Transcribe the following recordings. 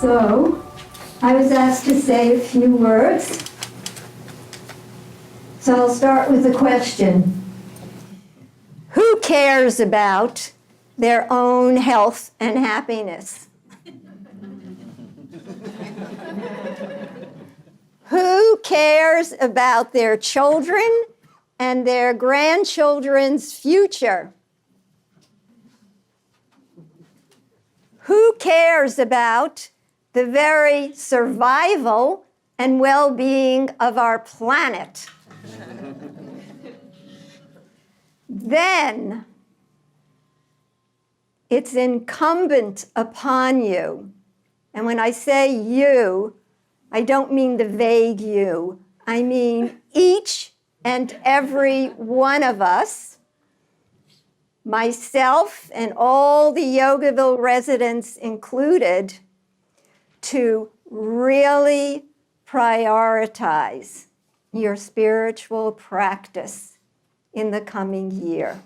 So, I was asked to say a few words. So I'll start with a question. Who cares about their own health and happiness? Who cares about their children and their grandchildren's future? Who cares about the very survival and well-being of our planet? Then it's incumbent upon you, and when I say you, I don't mean the vague you, I mean each and every one of us, myself and all the Yogaville residents included, to really prioritize your spiritual practice in the coming year.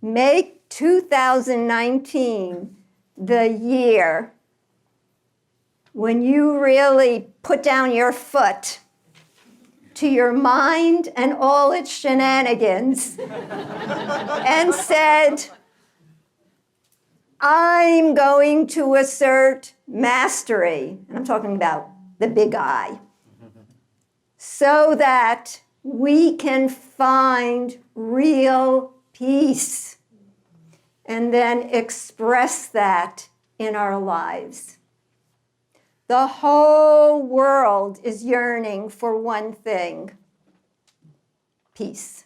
Make 2019 the year when you really put down your foot to your mind and all its shenanigans and said, I'm going to assert mastery, and I'm talking about the big I, so that we can find real peace and then express that in our lives. The whole world is yearning for one thing: peace.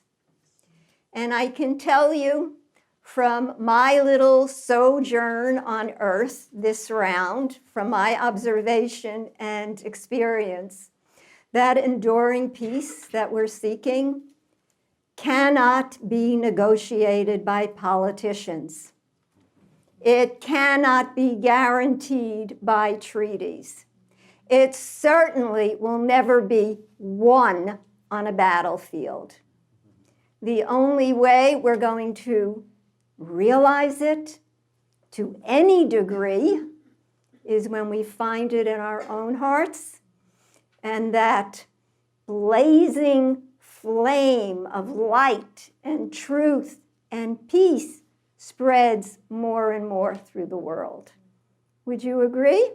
And I can tell you from my little sojourn on earth this round, from my observation and experience, that enduring peace that we're seeking cannot be negotiated by politicians. It cannot be guaranteed by treaties. It certainly will never be won on a battlefield. The only way we're going to realize it to any degree is when we find it in our own hearts, and that blazing flame of light and truth and peace spreads more and more through the world. Would you agree?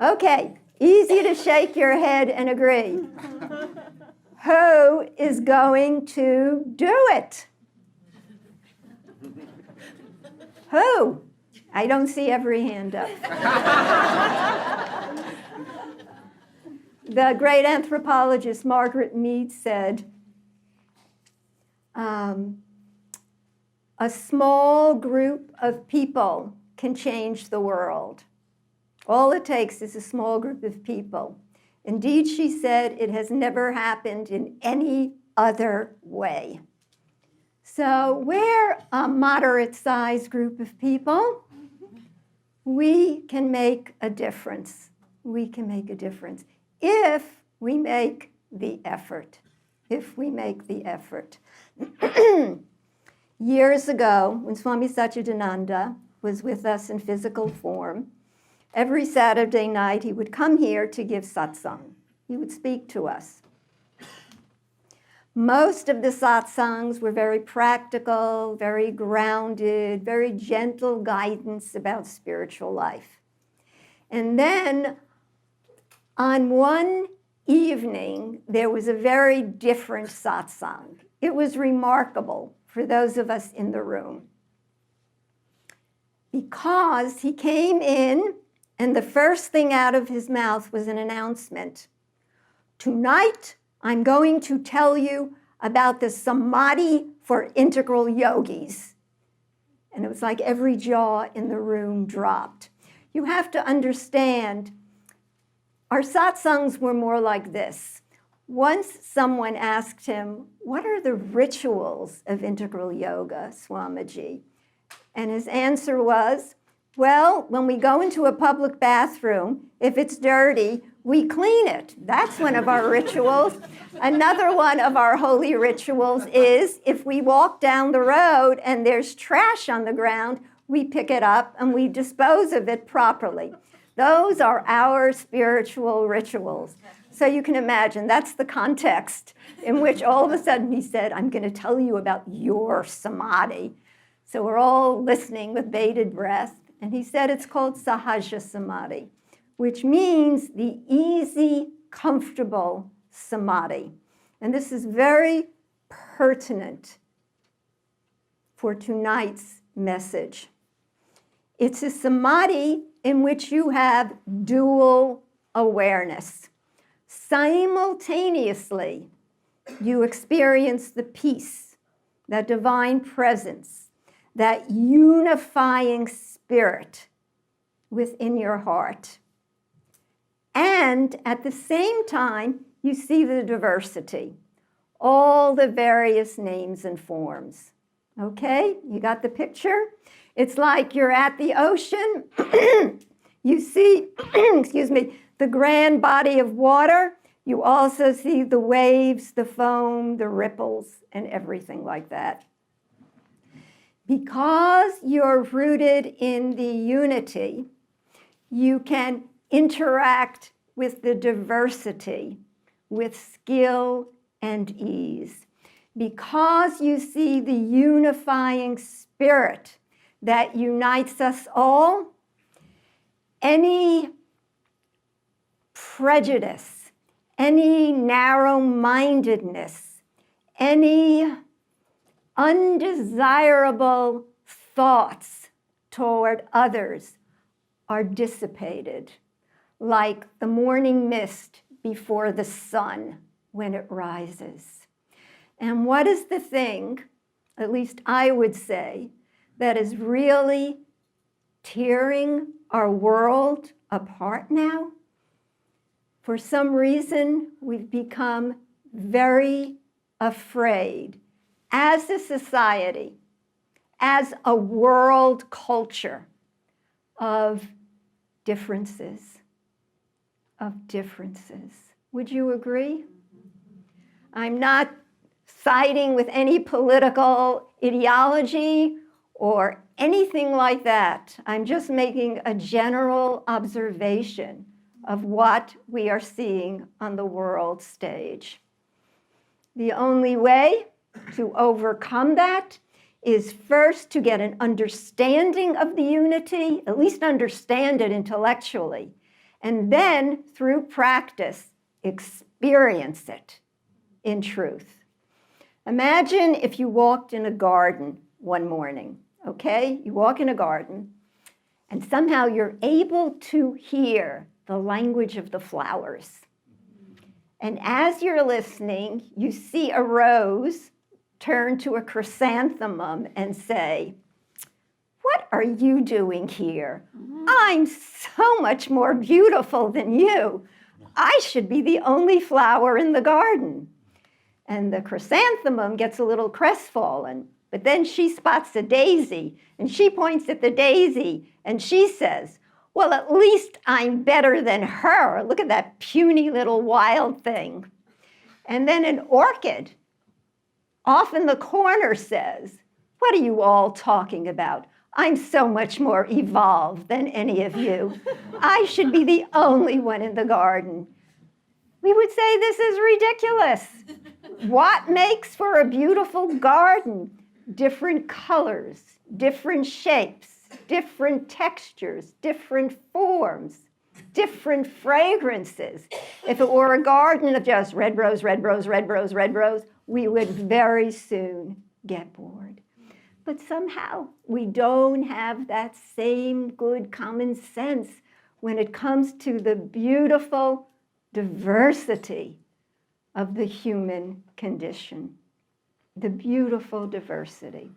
Okay, easy to shake your head and agree. Who is going to do it? Who? I don't see every hand up. The great anthropologist Margaret Mead said, a small group of people can change the world. All it takes is a small group of people. Indeed, she said, it has never happened in any other way. So we're a moderate-sized group of people. We can make a difference. We can make a difference if we make the effort. If we make the effort. Years ago, when Swami Satchidananda was with us in physical form, every Saturday night he would come here to give satsang. He would speak to us. Most of the satsangs were very practical, very grounded, very gentle guidance about spiritual life. And then on one evening, there was a very different satsang. It was remarkable for those of us in the room, because he came in and the first thing out of his mouth was an announcement. Tonight, I'm going to tell you about the Samadhi for integral yogis. And it was like every jaw in the room dropped. You have to understand, our satsangs were more like this. Once someone asked him, what are the rituals of integral yoga, Swamiji? And his answer was, well, when we go into a public bathroom, if it's dirty, we clean it. That's one of our rituals. Another one of our holy rituals is if we walk down the road and there's trash on the ground, we pick it up and we dispose of it properly. Those are our spiritual rituals. So you can imagine that's the context in which all of a sudden he said, I'm going to tell you about your samadhi. So we're all listening with bated breath. And he said it's called Sahaja Samadhi, which means the easy, comfortable samadhi. And this is very pertinent for tonight's message. It's a samadhi in which you have dual awareness. Simultaneously, you experience the peace, that divine presence, that unifying spirit within your heart. And at the same time, you see the diversity, all the various names and forms. Okay, you got the picture? It's like you're at the ocean. You see, excuse me, the grand body of water. You also see the waves, the foam, the ripples, and everything like that. Because you're rooted in the unity, you can interact with the diversity with skill and ease. Because you see the unifying spirit that unites us all, any prejudice, any narrow-mindedness, any undesirable thoughts toward others are dissipated, like the morning mist before the sun when it rises. And what is the thing, at least I would say, that is really tearing our world apart now? For some reason, we've become very afraid as a society, as a world culture of differences, Would you agree? I'm not siding with any political ideology or anything like that. I'm just making a general observation of what we are seeing on the world stage. The only way to overcome that is first to get an understanding of the unity, at least understand it intellectually, and then through practice, experience it in truth. Imagine if you walked in a garden one morning, okay? You walk in a garden, and somehow you're able to hear the language of the flowers. And as you're listening, you see a rose turn to a chrysanthemum and say, "What are you doing here? I'm so much more beautiful than you. I should be the only flower in the garden." And the chrysanthemum gets a little crestfallen, but then she spots a daisy, and she points at the daisy, and she says, "Well, at least I'm better than her. Look at that puny little wild thing." And then an orchid off in the corner says, "What are you all talking about? I'm so much more evolved than any of you. I should be the only one in the garden." We would say this is ridiculous. What makes for a beautiful garden? Different colors, different shapes, different textures, different forms, different fragrances. If it were a garden of just red rose, red rose, red rose, red rose, we would very soon get bored. But somehow we don't have that same good common sense when it comes to the beautiful diversity of the human condition. The beautiful diversity.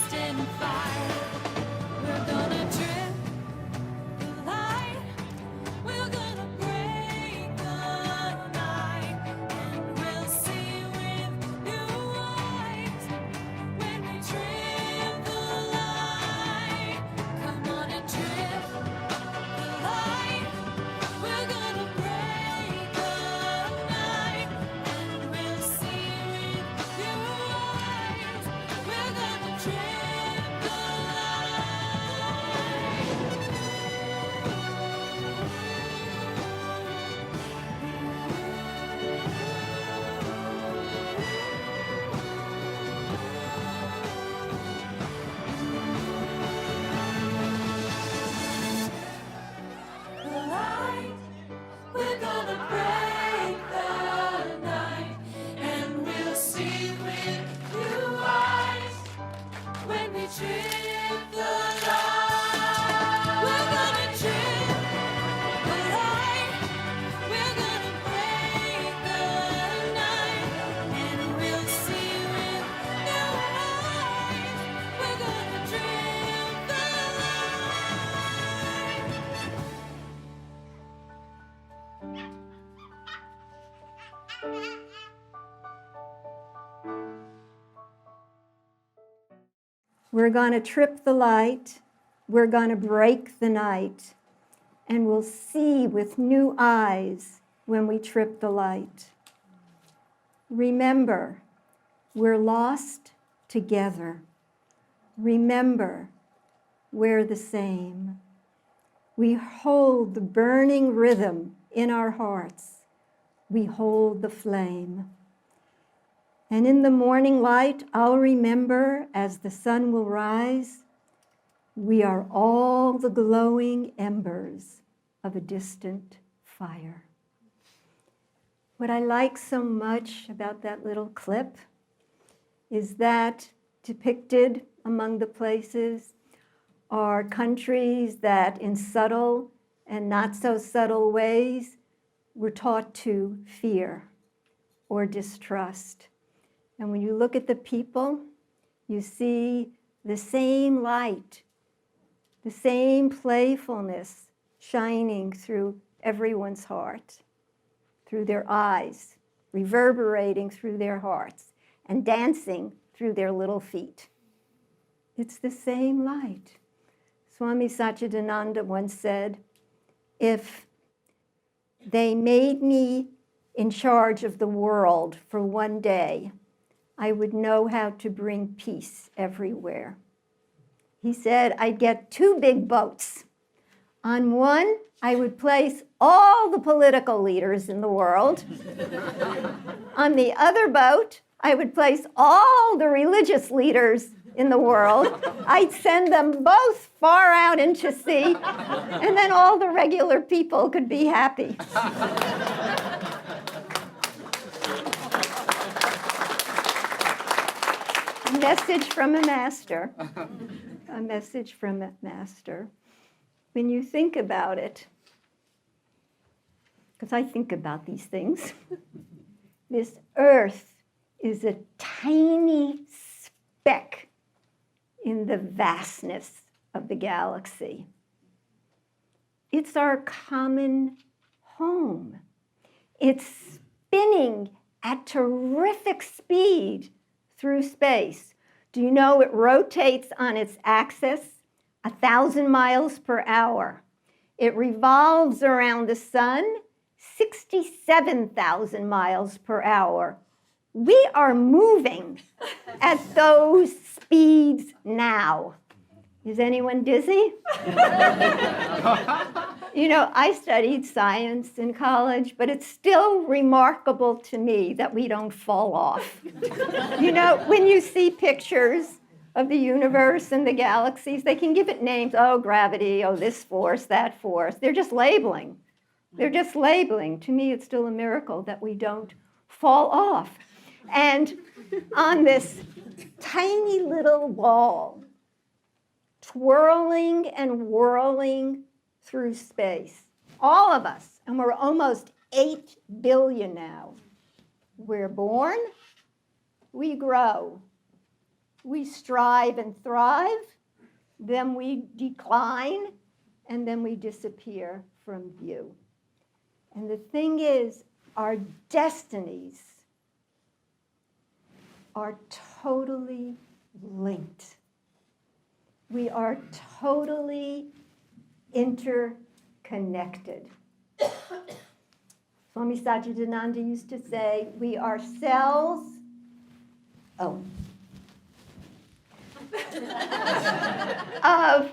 destined fire. We're gonna trip the light. We're gonna break the night. And we'll see with new eyes when we trip the light. Come on and trip the light. We're gonna break the night. And we'll see with new eyes. We're gonna trip the light. We're gonna break the night, and we'll see with new eyes when we trip the light. We're gonna trip the light. We're gonna break the night, and we'll see with new eyes. We're gonna trip the light. We're going to trip the light. We're going to break the night. And we'll see with new eyes when we trip the light. Remember, we're lost together. Remember, we're the same. We hold the burning rhythm in our hearts. We hold the flame. And in the morning light, I'll remember as the sun will rise, we are all the glowing embers of a distant fire. What I like so much about that little clip is that depicted among the places are countries that in subtle and not so subtle ways were taught to fear or distrust. And when you look at the people, you see the same light, the same playfulness shining through everyone's heart, through their eyes, reverberating through their hearts, and dancing through their little feet. It's the same light. Swami Satchidananda once said, if they made me in charge of the world for one day, I would know how to bring peace everywhere. He said, I'd get 2 big boats. On one, I would place all the political leaders in the world. On the other boat, I would place all the religious leaders in the world. I'd send them both far out into sea, and then all the regular people could be happy. A message from a master. A message from a master. When you think about it, because I think about these things, this earth is a tiny speck in the vastness of the galaxy. It's our common home. It's spinning at terrific speed through space. Do you know it rotates on its axis 1,000 miles per hour? It revolves around the sun 67,000 miles per hour. We are moving at those speeds now. Is anyone dizzy? You know, I studied science in college, but it's still remarkable to me that we don't fall off. You know, when you see pictures of the universe and the galaxies, they can give it names. Oh, gravity, oh, this force, that force. They're just labeling. They're just labeling. To me, it's still a miracle that we don't fall off. And on this tiny little ball, twirling and whirling through space, all of us, and we're almost 8 billion now. We're born, we grow, we strive and thrive, then we decline, and then we disappear from view. And the thing is, our destinies are totally linked. We are totally interconnected. Swami Satchidananda used to say, we are cells, of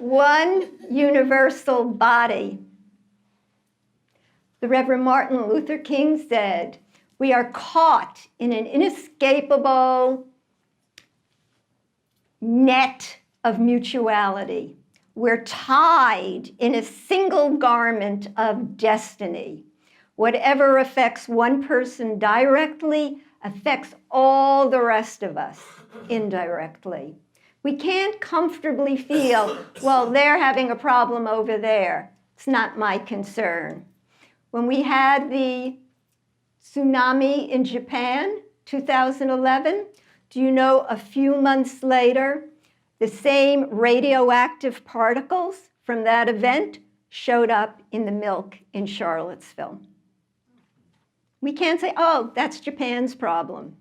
one universal body. The Reverend Martin Luther King said, we are caught in an inescapable net of mutuality. We're tied in a single garment of destiny. Whatever affects one person directly affects all the rest of us indirectly. We can't comfortably feel, well, they're having a problem over there. It's not my concern. When we had the tsunami in Japan, 2011, do you know a few months later, the same radioactive particles from that event showed up in the milk in Charlottesville? We can't say, oh, that's Japan's problem.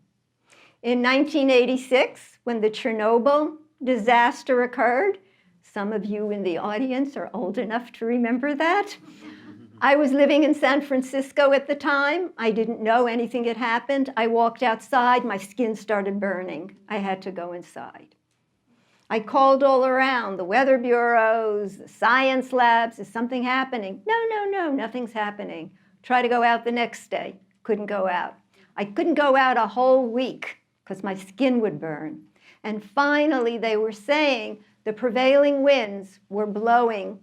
In 1986, when the Chernobyl disaster occurred, some of you in the audience are old enough to remember that. I was living in San Francisco at the time. I didn't know anything had happened. I walked outside, my skin started burning. I had to go inside. I called all around, the weather bureaus, the science labs, is something happening? No, nothing's happening. Try to go out the next day, couldn't go out. I couldn't go out a whole week because my skin would burn. And finally, they were saying the prevailing winds were blowing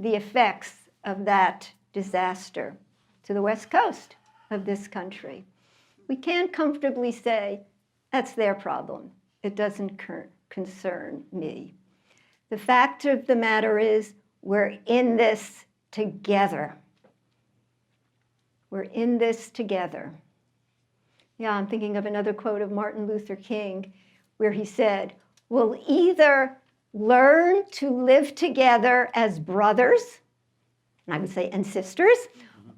the effects of that disaster to the west coast of this country. We can't comfortably say, that's their problem. It doesn't concern me. The fact of the matter is, we're in this together. We're in this together. Yeah, I'm thinking of another quote of Martin Luther King, where he said, we'll either learn to live together as brothers, and I would say, and sisters,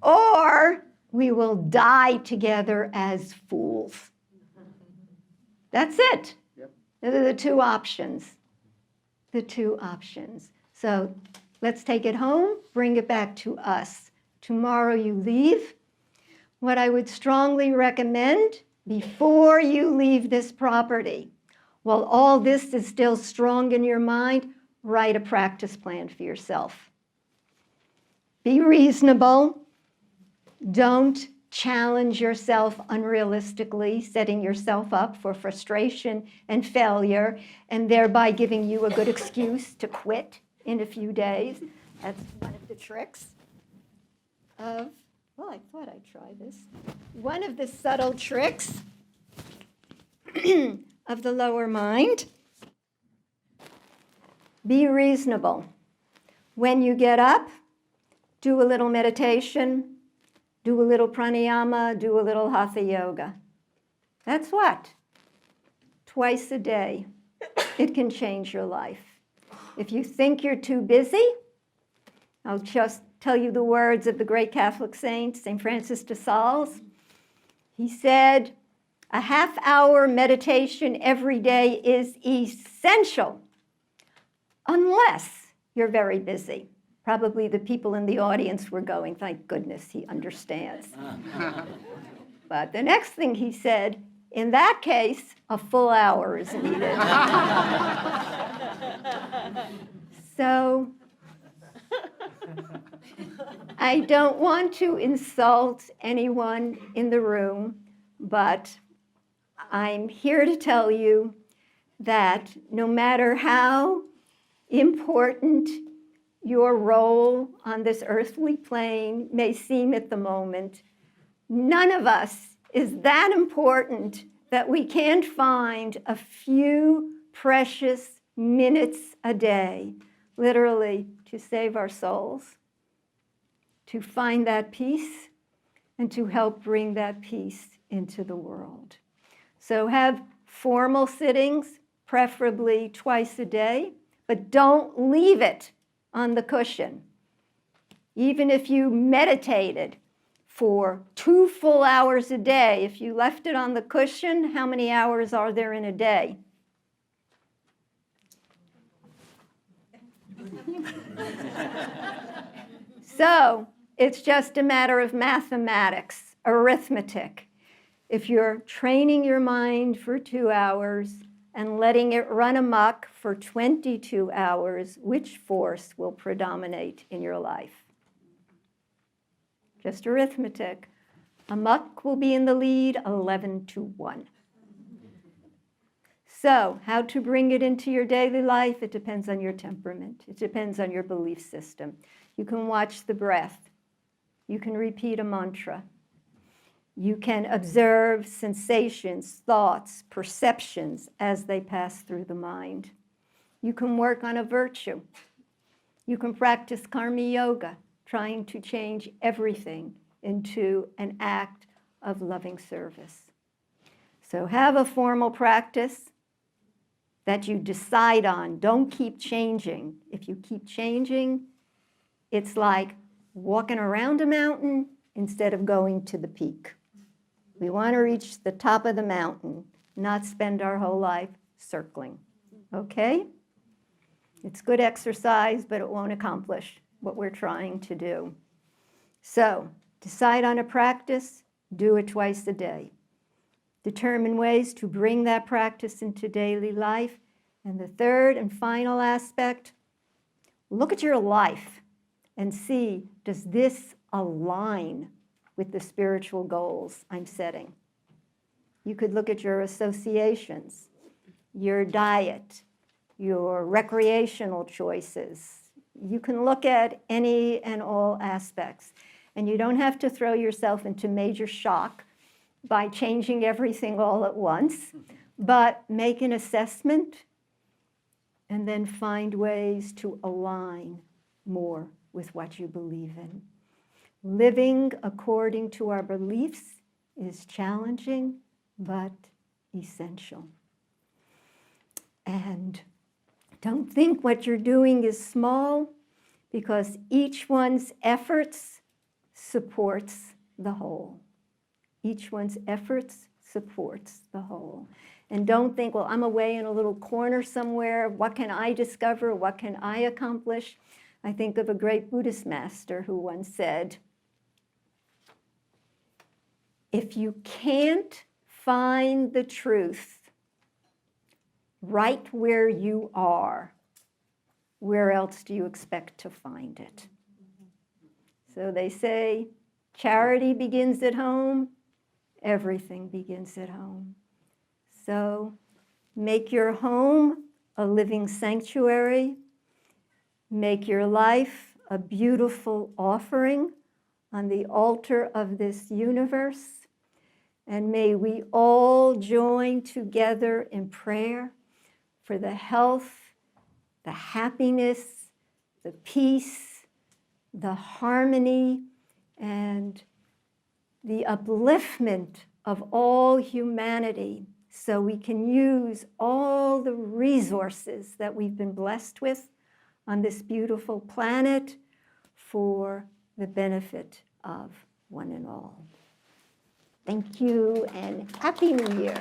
or we will die together as fools. That's it. Yep. Those are the two options. The two options. So let's take it home, bring it back to us. Tomorrow you leave. What I would strongly recommend before you leave this property, while all this is still strong in your mind, write a practice plan for yourself. Be reasonable. Don't challenge yourself unrealistically, setting yourself up for frustration and failure, and thereby giving you a good excuse to quit in a few days. That's one of the tricks of, well, I thought I'd try this. One of the subtle tricks of the lower mind. Be reasonable. When you get up, do a little meditation, do a little pranayama, do a little hatha yoga. That's what? Twice a day. It can change your life. If you think you're too busy, I'll just tell you the words of the great Catholic saint, St. Francis de Sales. He said, a half-hour meditation every day is essential, unless you're very busy. Probably the people in the audience were going, thank goodness he understands. But the next thing he said, in that case, a full hour is needed. So I don't want to insult anyone in the room, but I'm here to tell you that no matter how important your role on this earthly plane may seem at the moment, none of us is that important that we can't find a few precious minutes a day, literally, to save our souls, to find that peace, and to help bring that peace into the world. So have formal sittings preferably twice a day, but don't leave it on the cushion. Even if you meditated for 2 full hours a day, if you left it on the cushion, how many hours are there in a day? So it's just a matter of mathematics, arithmetic. If you're training your mind for 2 hours and letting it run amok for 22 hours, which force will predominate in your life? Just arithmetic. Amok will be in the lead 11-1. So how to bring it into your daily life? It depends on your temperament. It depends on your belief system. You can watch the breath. You can repeat a mantra. You can observe sensations, thoughts, perceptions as they pass through the mind. You can work on a virtue. You can practice karma yoga, trying to change everything into an act of loving service. So have a formal practice that you decide on. Don't keep changing. If you keep changing, it's like walking around a mountain instead of going to the peak. We want to reach the top of the mountain, not spend our whole life circling. Okay? It's good exercise, but it won't accomplish what we're trying to do. So, decide on a practice, do it twice a day. Determine ways to bring that practice into daily life. And the third and final aspect, look at your life and see, does this align with the spiritual goals I'm setting? You could look at your associations, your diet, your recreational choices. You can look at any and all aspects. And you don't have to throw yourself into major shock by changing everything all at once, but make an assessment and then find ways to align more with what you believe in. Living according to our beliefs is challenging, but essential. And don't think what you're doing is small, because each one's efforts supports the whole. Each one's efforts supports the whole. And don't think, well, I'm away in a little corner somewhere. What can I discover? What can I accomplish? I think of a great Buddhist master who once said, if you can't find the truth right where you are, where else do you expect to find it? So they say, charity begins at home, everything begins at home. So make your home a living sanctuary, make your life a beautiful offering on the altar of this universe, and may we all join together in prayer for the health, the happiness, the peace, the harmony, and the upliftment of all humanity, so we can use all the resources that we've been blessed with on this beautiful planet for the benefit of one and all. Thank you, and Happy New Year.